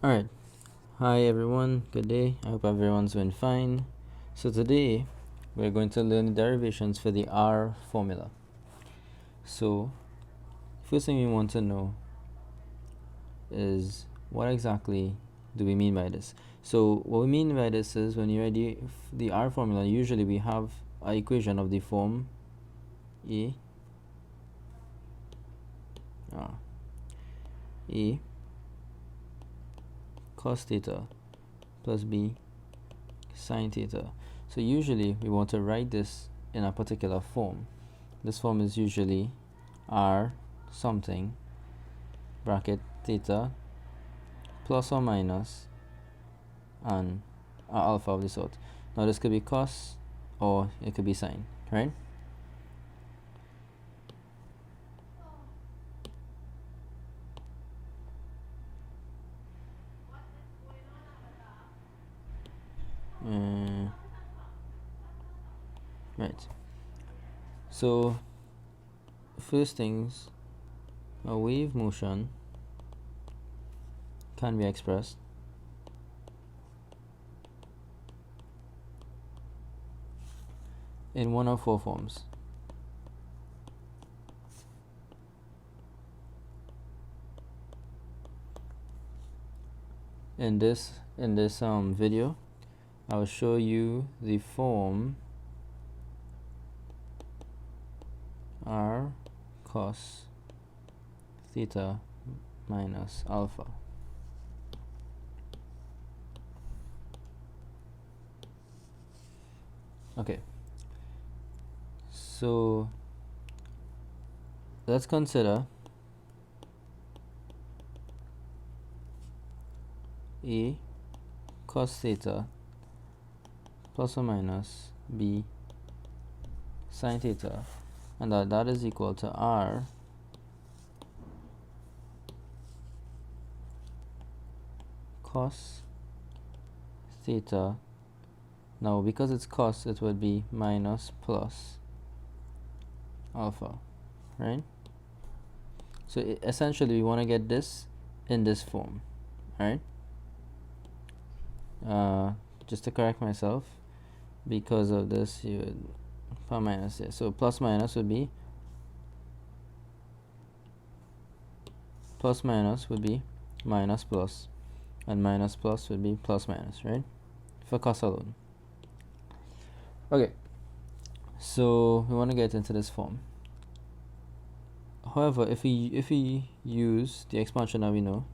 Alright, hi everyone, good day. I hope everyone's doing fine. So today we're going to learn the derivations for the R formula. So first thing we want to know is what exactly do we mean by this. So what we mean by this is when you write the R formula, usually we have an equation of the form A cos theta plus B sine theta. So usually we want to write this in a particular form. This form is usually R something bracket theta plus or minus and alpha of the sort. Now this could be cos or it could be sine, right? Right. So first things, a wave motion can be expressed in one of four forms. In this video, I will show you the form R cos theta minus alpha. Okay, so let's consider A cos theta plus or minus B sine theta, and that is equal to R cos theta. Now because it's cos, it would be minus plus alpha, right? So essentially we want to get this in this form, right? Just to correct myself, because of this you would put minus here. So plus minus would be minus plus, and minus plus would be plus minus, right? For cos alone. Okay, so we want to get into this form. However, if we use the expansion that we know,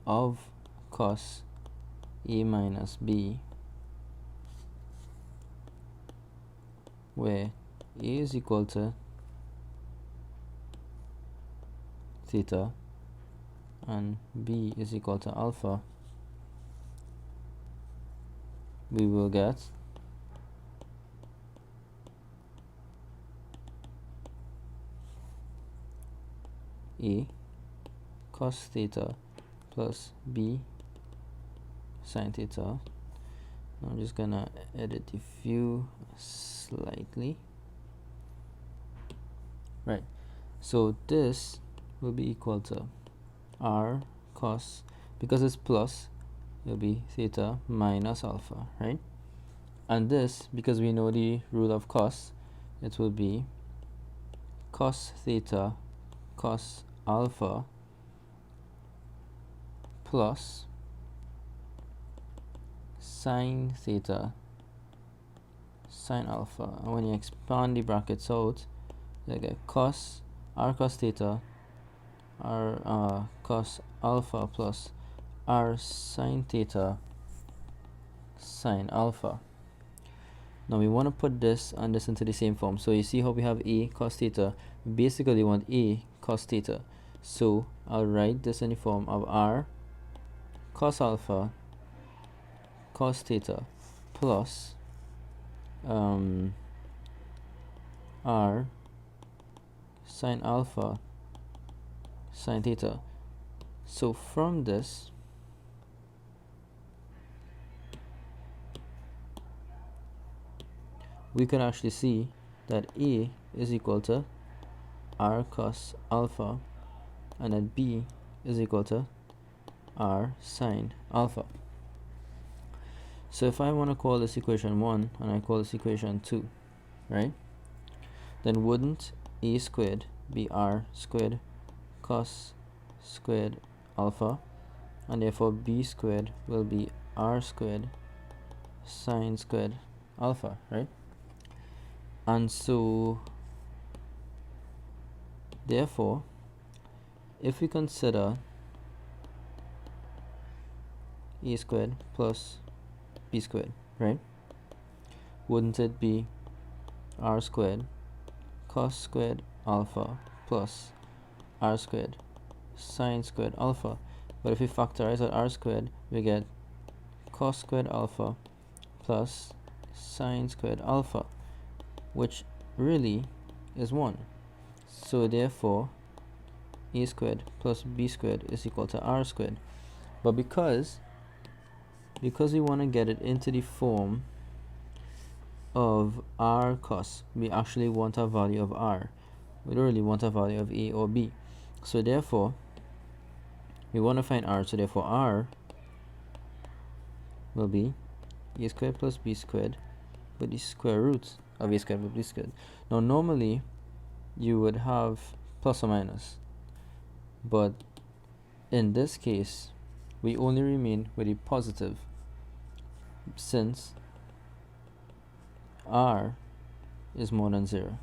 of cos A minus B, where A is equal to theta and B is equal to alpha, we will get A cos theta plus B sine theta. Now I'm just gonna edit the view slightly. Right, so this will be equal to R cos, because it's plus, it'll be theta minus alpha, right? And this, because we know the rule of cos, it will be cos theta cos alpha plus sine theta sine alpha. And when you expand the brackets out, you get cos R cos theta R cos alpha plus R sine theta sine alpha. Now we want to put this and this into the same form. So you see how we have A cos theta. We basically want A cos theta. So I'll write this in the form of R cos alpha cos theta plus R sine alpha sine theta. So from this, we can actually see that A is equal to r cos alpha, and that b is equal to r sine alpha. So if I want to call this equation 1 and I call this equation 2, right, then wouldn't a squared be r squared cos squared alpha, and therefore b squared will be r squared sine squared alpha, right? And so therefore if we consider a squared plus b squared, right, wouldn't it be r squared cos squared alpha plus r squared sine squared alpha? But if we factorize out r squared, we get cos squared alpha plus sine squared alpha, which really is 1. So therefore a squared plus b squared is equal to r squared. But because we want to get it into the form of r cos, we actually want a value of r. We don't really want a value of a or b. So therefore we want to find r, so therefore r will be a squared plus b squared, but the square root of a squared plus b squared. Now normally you would have plus or minus, but in this case we only remain with a positive, since r is more than 0.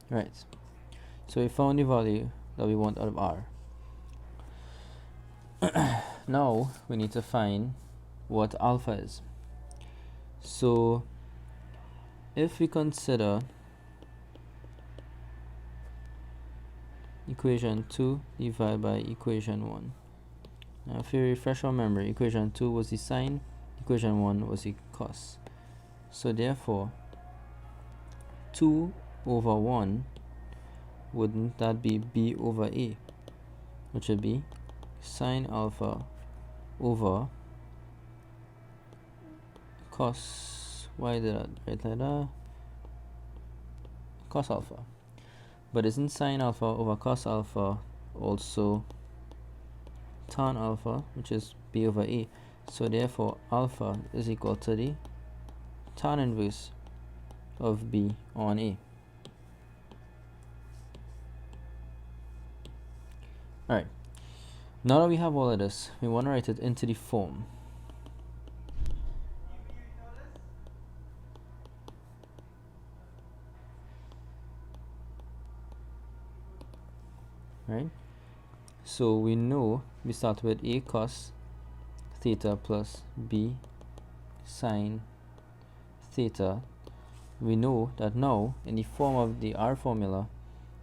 Right, so we found the value that we want out of r. Now we need to find what alpha is. So if we consider equation 2 divided by equation 1, now if we refresh our memory, equation 2 was the sine, equation 1 was the cos. So therefore 2 over 1, wouldn't that be b over a, which would be sine alpha over cos, why did I write like that? Cos alpha. But isn't sine alpha over cos alpha also tan alpha, which is b over a? So therefore alpha is equal to the tan inverse of b on a. Alright, now that we have all of this, we want to write it into the form. Right? So we know we start with a cos theta plus b sine theta. We know that now in the form of the r formula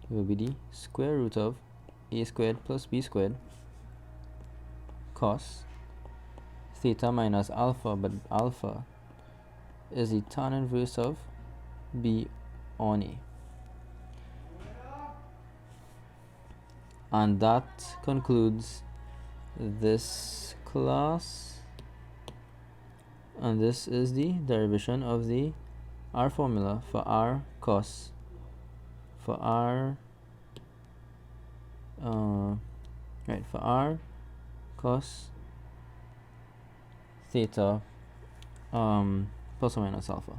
it will be the square root of a squared plus b squared cos theta minus alpha, but alpha is the tan inverse of b on a. And that concludes this class, and this is the derivation of the r formula for r cos, for r for r cos theta plus or minus alpha.